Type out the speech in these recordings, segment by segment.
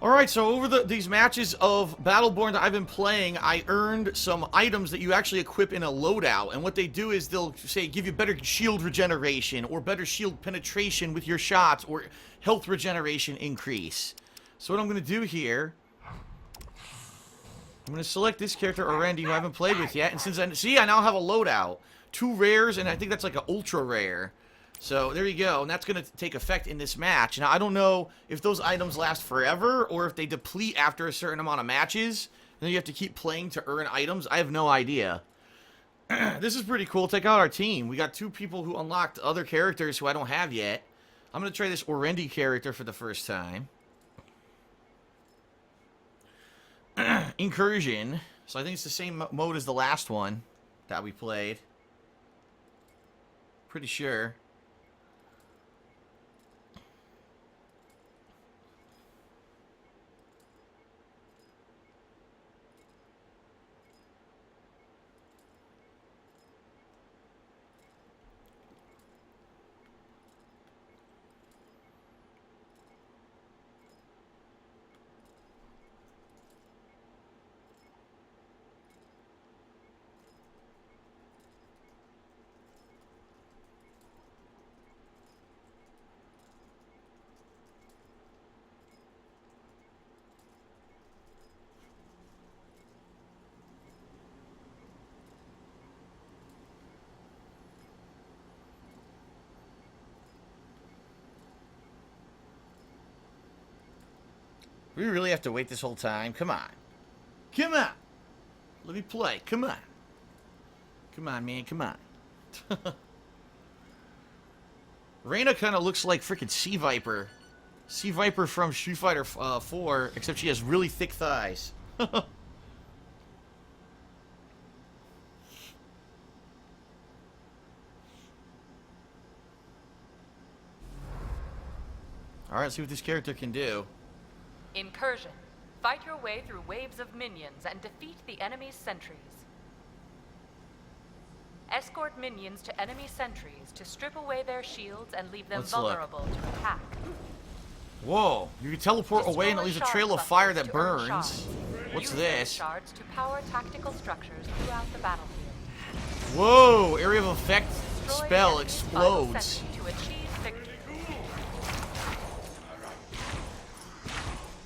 Alright, so over these matches of Battleborn that I've been playing, I earned some items that you actually equip in a loadout. And what they do is they'll say, give you better shield regeneration, or better shield penetration with your shots, or health regeneration increase. So what I'm going to do here, I'm going to select this character, Orendi, who I haven't played with yet. And since I now have a loadout. 2 rares, and I think that's like an ultra rare. So, there you go, and that's going to take effect in this match. Now, I don't know if those items last forever, or if they deplete after a certain amount of matches, and then you have to keep playing to earn items. I have no idea. This is pretty cool. Check out our team. We got 2 people who unlocked other characters who I don't have yet. I'm going to try this Orendi character for the first time. Incursion. So, I think it's the same mode as the last one that we played. Pretty sure. We really have to wait this whole time? Come on. Come on. Let me play. Come on. Come on, man. Come on. Reyna kind of looks like freaking Sea Viper. Sea Viper from Street Fighter 4, except she has really thick thighs. Alright, let's see what this character can do. Incursion. Fight your way through waves of minions and defeat the enemy's sentries. Escort minions to enemy sentries to strip away their shields and leave them vulnerable to attack. Whoa, you can teleport away and it leaves a trail of fire that burns. What's this? Shards to power tactical structures throughout the battlefield. Whoa, area of effect spell explodes. To achieve victory.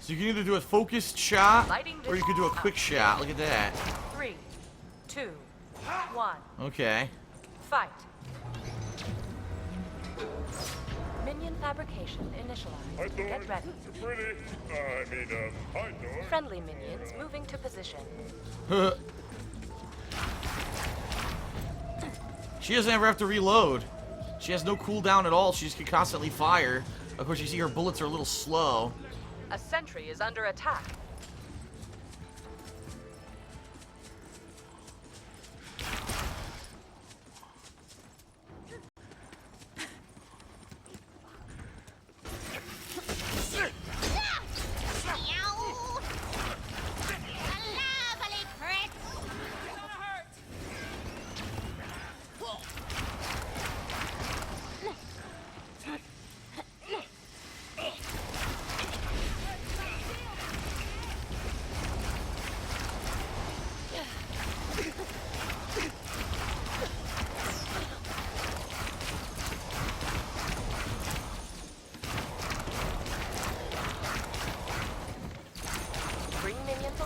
So you can either do a focused shot, or you can do a quick shot. Look at that. 3, 2, 1. Okay. Fight. Minion fabrication initialized. Get ready. Friendly minions moving to position. She doesn't ever have to reload. She has no cooldown at all. She just can constantly fire. Of course, you see her bullets are a little slow. A sentry is under attack.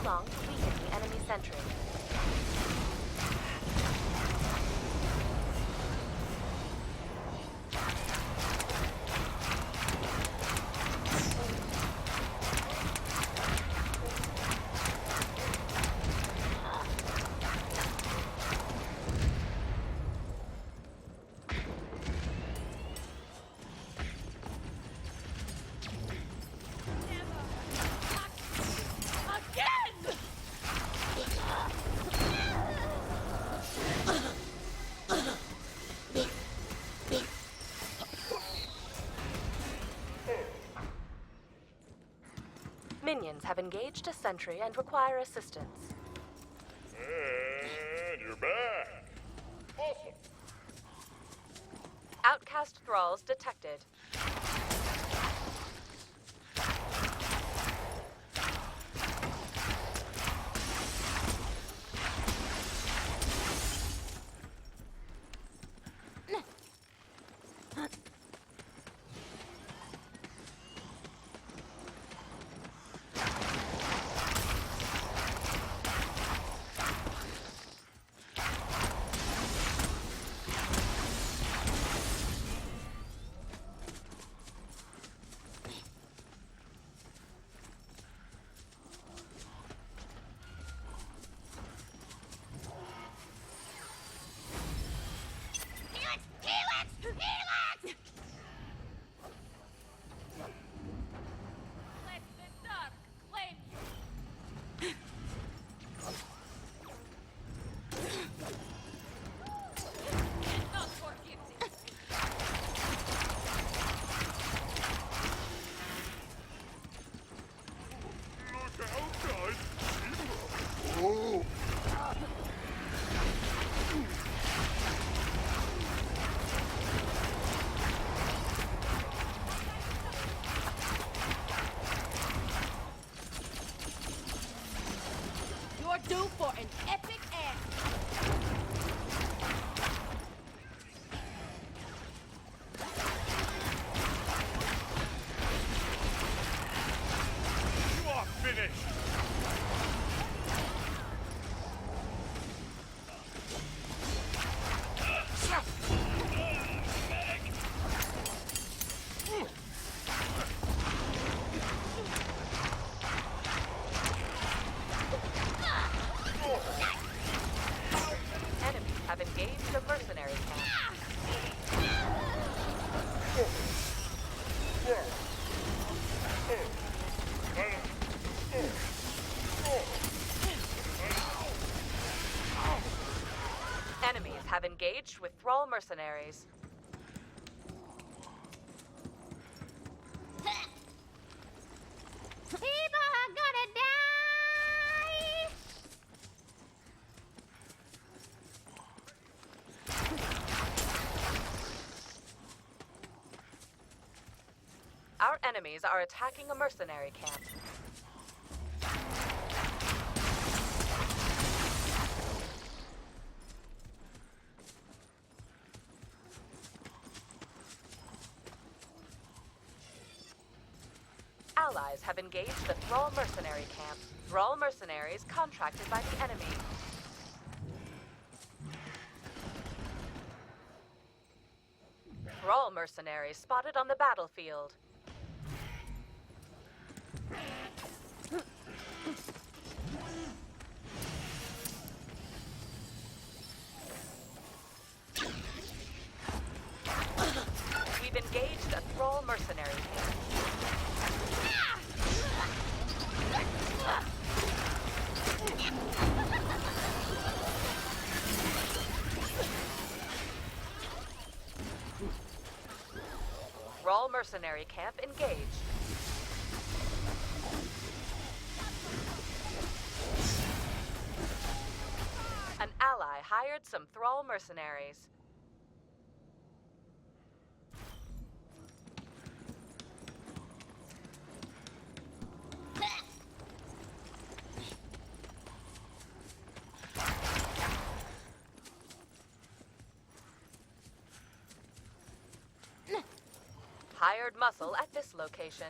Along to weaken the enemy sentry. Minions have engaged a sentry and require assistance. And you're back. Awesome. Outcast thralls detected. due for an epic act. You are finished. Enemies have engaged a mercenary camp. Enemies have engaged with thrall mercenaries. People are gonna die! Our enemies are attacking a mercenary camp. Allies have engaged the Thrall mercenary camp. Thrall mercenaries contracted by the enemy. Thrall mercenaries spotted on the battlefield. We've engaged a Thrall mercenary camp. Thrall mercenary camp engaged. An ally hired some Thrall mercenaries. Hired muscle at this location.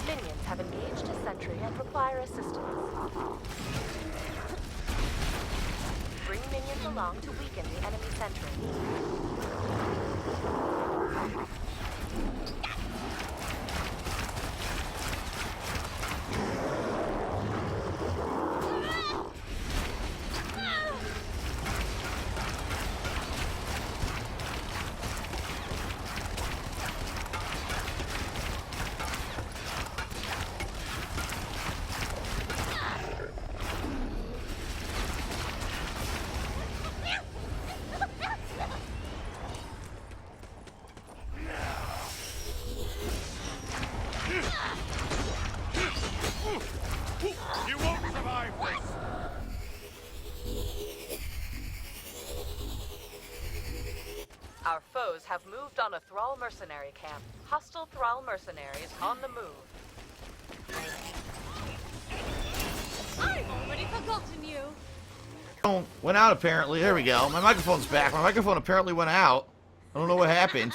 Minions have engaged a sentry and require assistance. Bring minions along to weaken the enemy sentry. You won't survive this. Our foes have moved on a Thrall mercenary camp. Hostile Thrall mercenaries on the move. I've already forgotten you. Went out apparently. There we go. My microphone's back. My microphone apparently went out. I don't know what happened.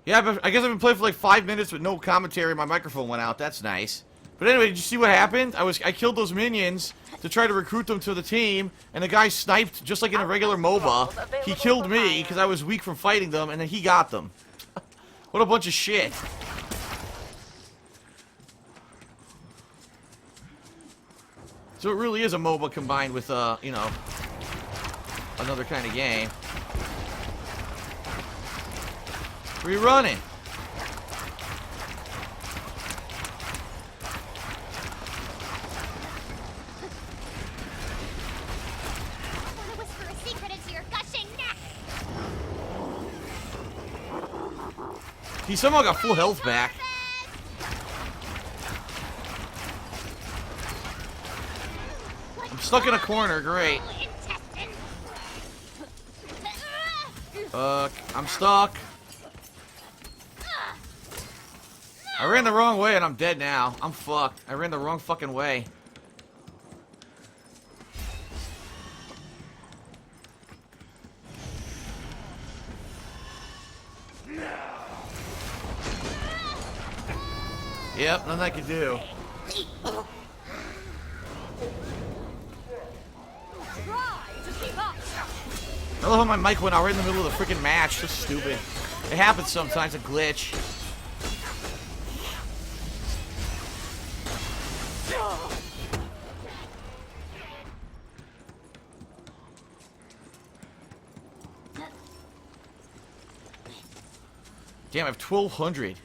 Yeah, but I guess I've been playing for like 5 minutes with no commentary. My microphone went out. That's nice. But anyway, did you see what happened? I killed those minions to try to recruit them to the team, and the guy sniped just like in a regular MOBA. He killed me because I was weak from fighting them, and then he got them. What a bunch of shit. So it really is a MOBA combined with, you know, another kind of game. Where are you running? He somehow got full health back. I'm stuck in a corner. Great. I'm stuck. I ran the wrong way and I'm dead now. I'm fucked. I ran the wrong fucking way. Yep, nothing I can do. I love how my mic went out right in the middle of the freaking match. So stupid. It happens sometimes, a glitch. Damn, I have 1,200.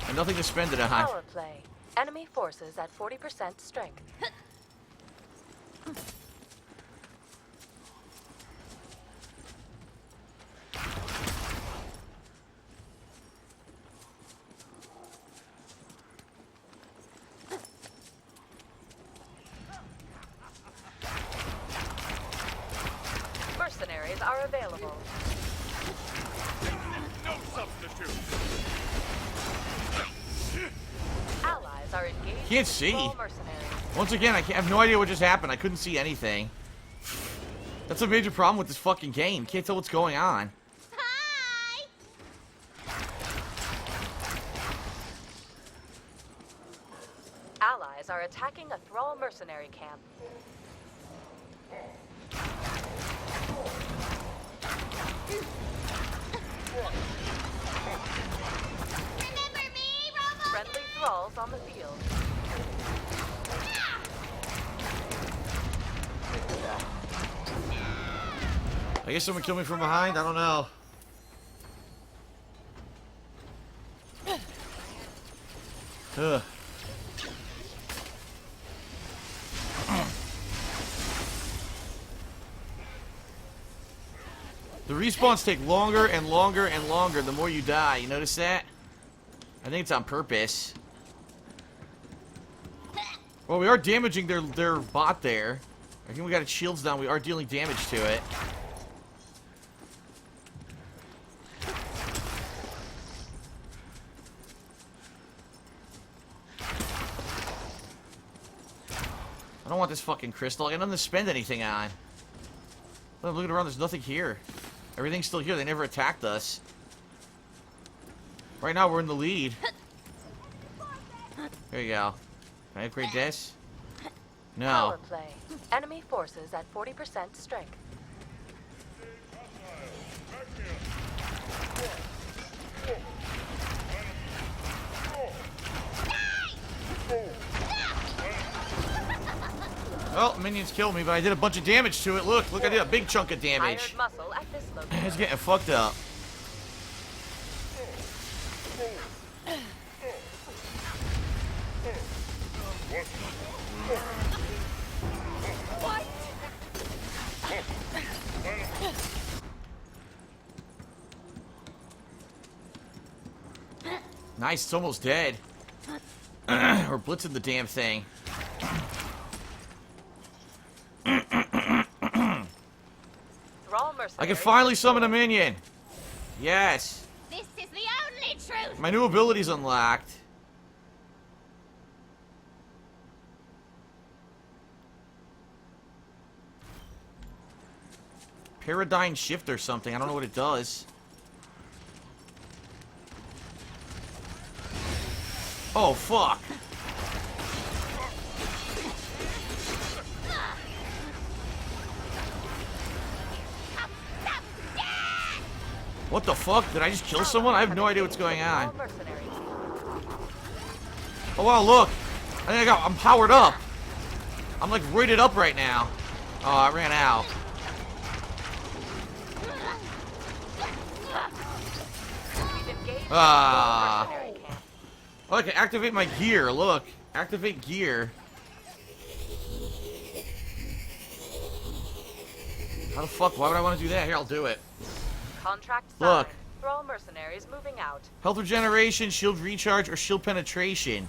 And nothing to spend it on. Power play. Enemy forces at 40% strength. Mercenaries are available. No substitute. Allies are engaged. Can't see. All mercenaries. Once again, I have no idea what just happened. I couldn't see anything. That's a major problem with this fucking game. Can't tell what's going on. Hi! Allies are attacking a Thrall mercenary camp. Remember me, Robo? Friendly Thralls on the field. I guess someone killed me from behind? I don't know. Ugh. The respawns take longer and longer and longer the more you die. You notice that? I think it's on purpose. Well, we are damaging their bot there. I think we got its shields down. We are dealing damage to it. I don't want this fucking crystal. I got nothing to spend anything on. I'm looking around. There's nothing here. Everything's still here. They never attacked us. Right now, we're in the lead. There you go. Can I upgrade this? No. Power play. Enemy forces at 40% strength. Well, minions killed me, but I did a bunch of damage to it. Look, I did a big chunk of damage. Iron muscle at this location. It's getting fucked up. Nice, it's almost dead. We're blitzing the damn thing. I can finally summon a minion. Yes. This is the only truth! My new ability's unlocked. Paradigm shift or something. I don't know what it does. Oh, fuck. What the fuck? Did I just kill someone? I have no idea what's going on. Oh, wow, look. I think I'm powered up. I'm like rated up right now. Oh, I ran out. Ah. Oh, I can activate my gear. Look. Activate gear. How the fuck? Why would I want to do that? Here, I'll do it. Contract Look. signed. Thrall mercenaries moving out. Health regeneration, shield recharge, or shield penetration.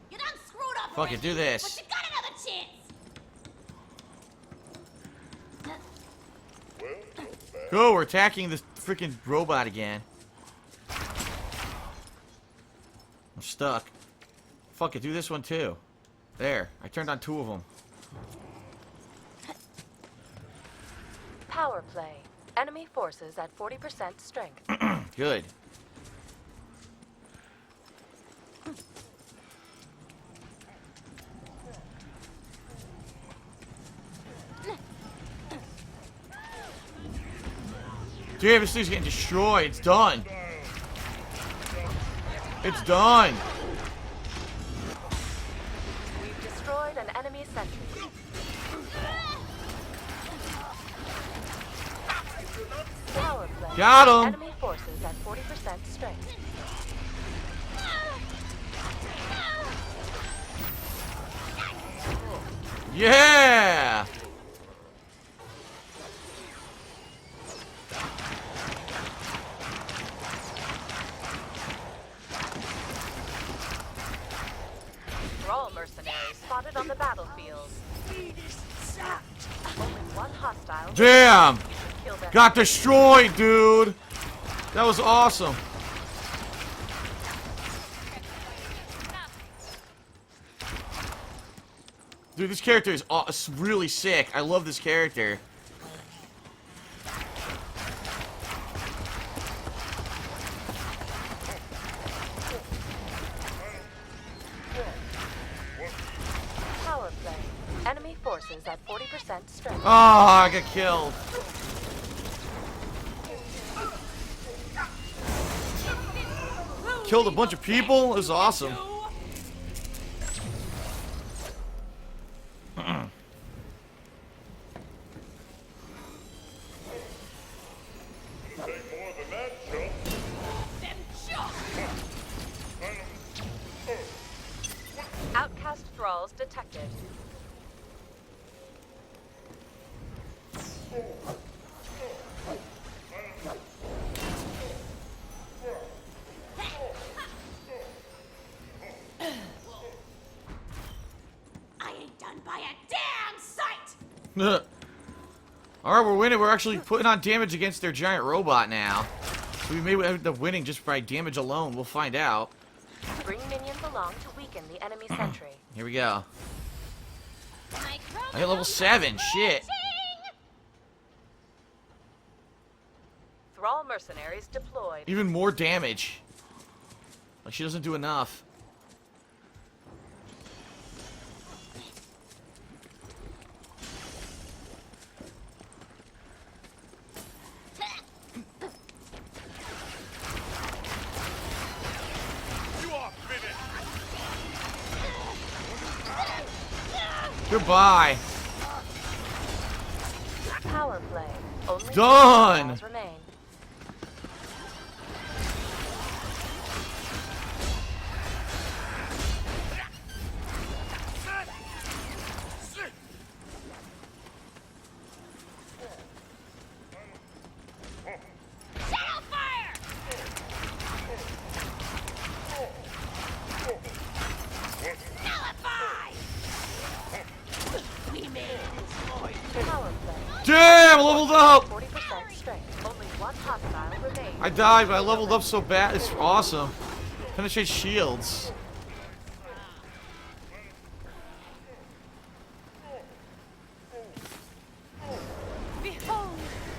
You done screwed up. Fuck it, do Orendi, this. But you got another chance. Go, we're attacking this freaking robot again. I'm stuck. Fuck it, do this one too. There, I turned on 2 of them. Power play. Enemy forces at 40% strength. Good. Dude, this thing's getting destroyed. It's done. It's done. We've destroyed an enemy sentry. Power play. Got him. Enemy forces at 40% strength. Yeah. Thrall mercenaries spotted on the battlefield. Only one hostile. Damn. Killed enemy. Got destroyed, dude. That was awesome. Dude, this character is really sick. I love this character. Power play. Enemy forces at 40% strength. Oh, I got killed. Killed a bunch of people? It was awesome. Take more than that, Chuck. Them shots. Outcast thralls detected. I ain't done by a damn sight. Alright, we're winning. We're actually putting on damage against their giant robot now. So we may end up winning just by damage alone. We'll find out. Bring minions along to weaken the enemy sentry. Here we go. My I hit level 7. Shit. Thrall mercenaries deployed. Even more damage. Like, she doesn't do enough. You are finished. Goodbye. Power play. Only Done. 2 thralls remain. Shadow fire. Nullify. We made it. Power play. Damn, I leveled up. 40% strength. Only 1 hostile remains. I died, but I leveled up so bad. It's awesome. Penetrate shields. Behold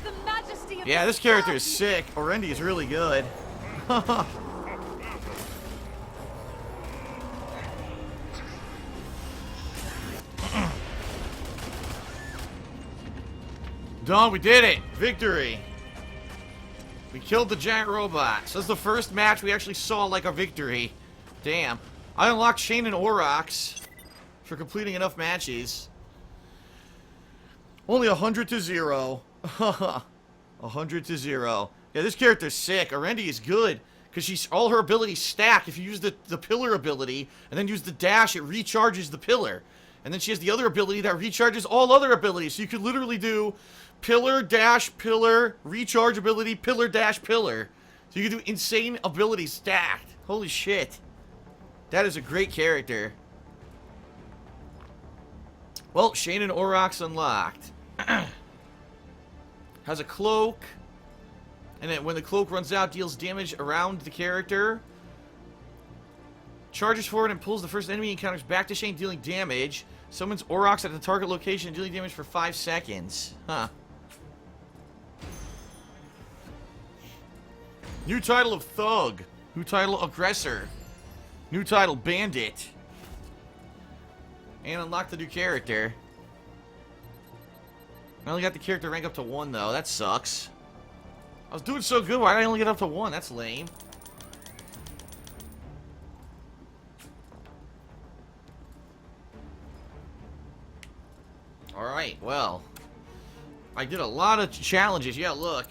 the majesty of Yeah, this character is sick. Orendi is really good. Done, we did it! Victory! We killed the giant robot. So that's the first match we actually saw like a victory. Damn. I unlocked Shane and Aurochs for completing enough matches. Only 100 to 0. 100 to 0. Yeah, this character's sick. Orendi is good. Because she's all her abilities stack. If you use the pillar ability and then use the dash, it recharges the pillar. And then she has the other ability that recharges all other abilities. So you could literally do pillar dash pillar, recharge ability, pillar dash pillar. So you can do insane abilities stacked. Holy shit. That is a great character. Well, Shane and Aurochs unlocked. Has a cloak. And then when the cloak runs out, deals damage around the character. Charges forward and pulls the first enemy encounters back to Shane, dealing damage. Summons Aurochs at the target location, dealing damage for 5 seconds. Huh. New title of Thug. New title Aggressor. New title Bandit. And unlock the new character. I only got the character rank up to 1 though. That sucks. I was doing so good, why did I only get up to 1? That's lame. Alright, well. I did a lot of challenges. Yeah, look.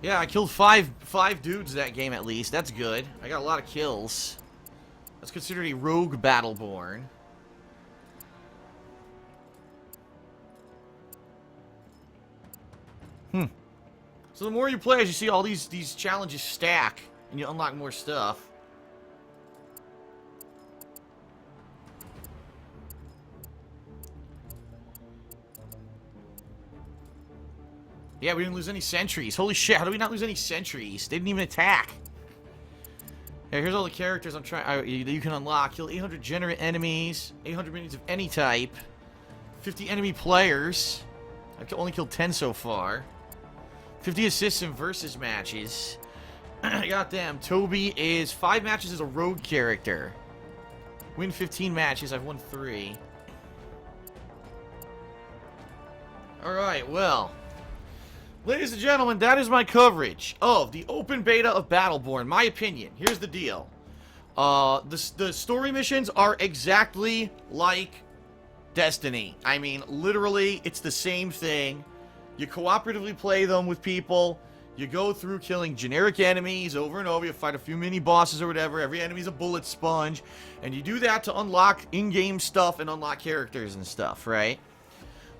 Yeah, I killed five dudes that game at least. That's good. I got a lot of kills. That's considered a rogue Battleborn. So the more you play, as you see all these challenges stack, and you unlock more stuff. Yeah, we didn't lose any sentries. Holy shit, how do we not lose any sentries? They didn't even attack. Hey, here's all the characters I'm trying you can unlock. Kill 800 generate enemies, 800 minions of any type, 50 enemy players. I've only killed 10 so far. 50 assists in versus matches. I got them. Toby is 5 matches as a rogue character. Win 15 matches. I've won 3. Alright, well. Ladies and gentlemen, that is my coverage of the open beta of Battleborn. My opinion. Here's the deal. The story missions are exactly like Destiny. I mean, literally, it's the same thing. You cooperatively play them with people. You go through killing generic enemies over and over. You fight a few mini bosses or whatever. Every enemy's a bullet sponge. And you do that to unlock in-game stuff and unlock characters and stuff, right?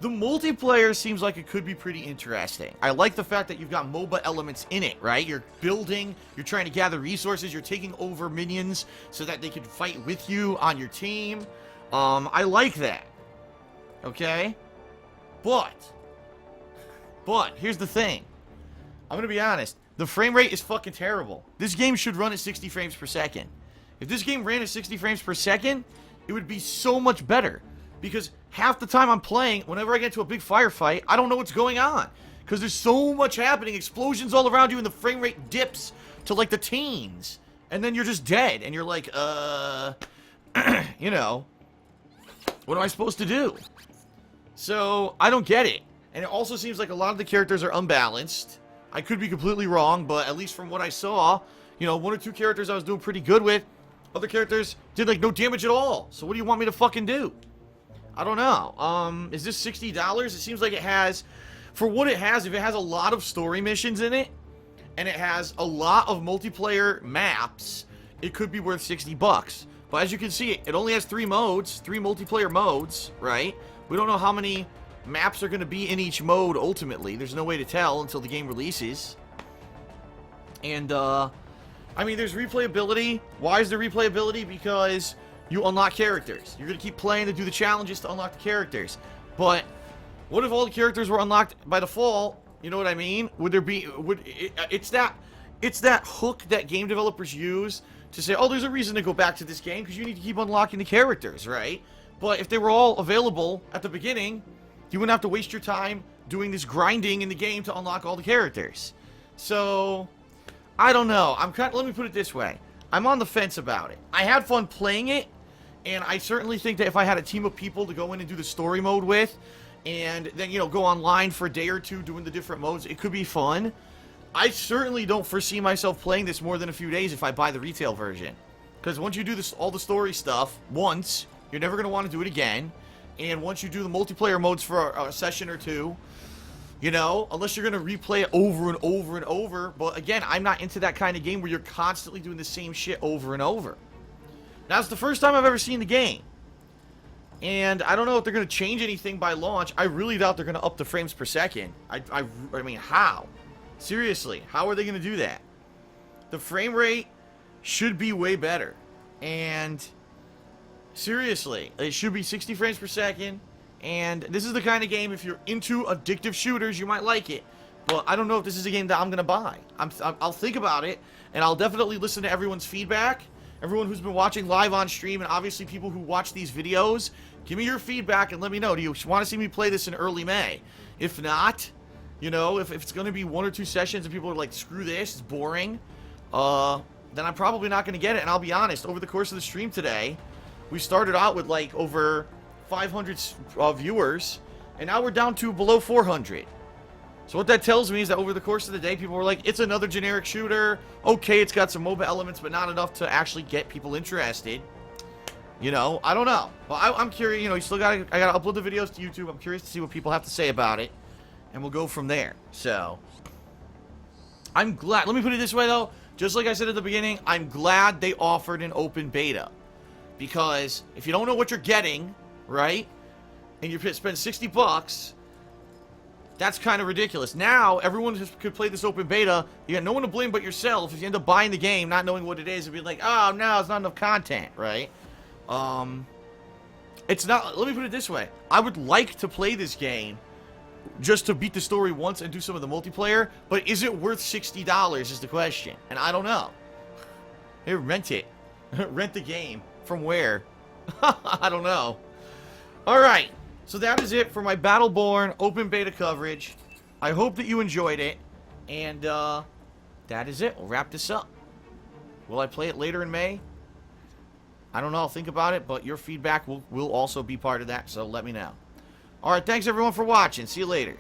The multiplayer seems like it could be pretty interesting. I like the fact that you've got MOBA elements in it, right? You're building, you're trying to gather resources, you're taking over minions so that they can fight with you on your team. I like that. Okay? But, here's the thing. I'm gonna be honest. The frame rate is fucking terrible. This game should run at 60 frames per second. If this game ran at 60 frames per second, it would be so much better. Because half the time I'm playing, whenever I get into a big firefight, I don't know what's going on. Because there's so much happening, explosions all around you, and the frame rate dips to like the teens. And then you're just dead, and you're like, you know, what am I supposed to do? So, I don't get it. And it also seems like a lot of the characters are unbalanced. I could be completely wrong, but at least from what I saw, you know, 1 or 2 characters I was doing pretty good with. Other characters did like no damage at all. So what do you want me to fucking do? I don't know. Is this $60? It seems like it has, for what it has, if it has a lot of story missions in it, and it has a lot of multiplayer maps, it could be worth $60. But as you can see, it only has 3 modes, 3 multiplayer modes, right? We don't know how many maps are going to be in each mode ultimately. There's no way to tell until the game releases. And, I mean, there's replayability. Why is there replayability? Because you unlock characters. You're going to keep playing to do the challenges to unlock the characters. But what if all the characters were unlocked by default? You know what I mean? Would there be... It's that hook that game developers use to say, oh, there's a reason to go back to this game because you need to keep unlocking the characters, right? But if they were all available at the beginning, you wouldn't have to waste your time doing this grinding in the game to unlock all the characters. So, I don't know. Let me put it this way. I'm on the fence about it. I had fun playing it, and I certainly think that if I had a team of people to go in and do the story mode with, and then, you know, go online for a day or 2 doing the different modes, it could be fun. I certainly don't foresee myself playing this more than a few days if I buy the retail version. Because once you do this, all the story stuff once, you're never going to want to do it again. And once you do the multiplayer modes for a session or 2, you know, unless you're going to replay it over and over and over. But again, I'm not into that kind of game where you're constantly doing the same shit over and over. That's the first time I've ever seen the game. And I don't know if they're going to change anything by launch. I really doubt they're going to up the frames per second. I mean, how? Seriously, how are they going to do that? The frame rate should be way better. And seriously, it should be 60 frames per second. And this is the kind of game, if you're into addictive shooters, you might like it. But I don't know if this is a game that I'm going to buy. I'll think about it, and I'll definitely listen to everyone's feedback. Everyone who's been watching live on stream, and obviously people who watch these videos, give me your feedback and let me know. Do you want to see me play this in early May? If not, you know, if it's going to be 1 or 2 sessions and people are like, screw this, it's boring, then I'm probably not going to get it. And I'll be honest, over the course of the stream today, we started out with like over 500 viewers, and now we're down to below 400. So what that tells me is that over the course of the day, people were like, it's another generic shooter. Okay, it's got some MOBA elements, but not enough to actually get people interested. You know, I don't know. Well, I'm curious. You know, I gotta upload the videos to YouTube. I'm curious to see what people have to say about it, and we'll go from there. So, I'm glad. Let me put it this way, though. Just like I said at the beginning, I'm glad they offered an open beta. Because if you don't know what you're getting, right, and you spend $60, that's kind of ridiculous. Now, everyone could play this open beta. You got no one to blame but yourself if you end up buying the game, not knowing what it is, and being like, oh, no, it's not enough content, right? It's not, let me put it this way. I would like to play this game just to beat the story once and do some of the multiplayer, but is it worth $60 is the question, and I don't know. Hey, rent it. Rent the game. From where? I don't know. Alright, so that is it for my Battleborn open beta coverage. I hope that you enjoyed it, and that is it. We'll wrap this up. Will I play it later in May? I don't know. I'll think about it, but your feedback will also be part of that, so let me know. Alright, thanks everyone for watching. See you later.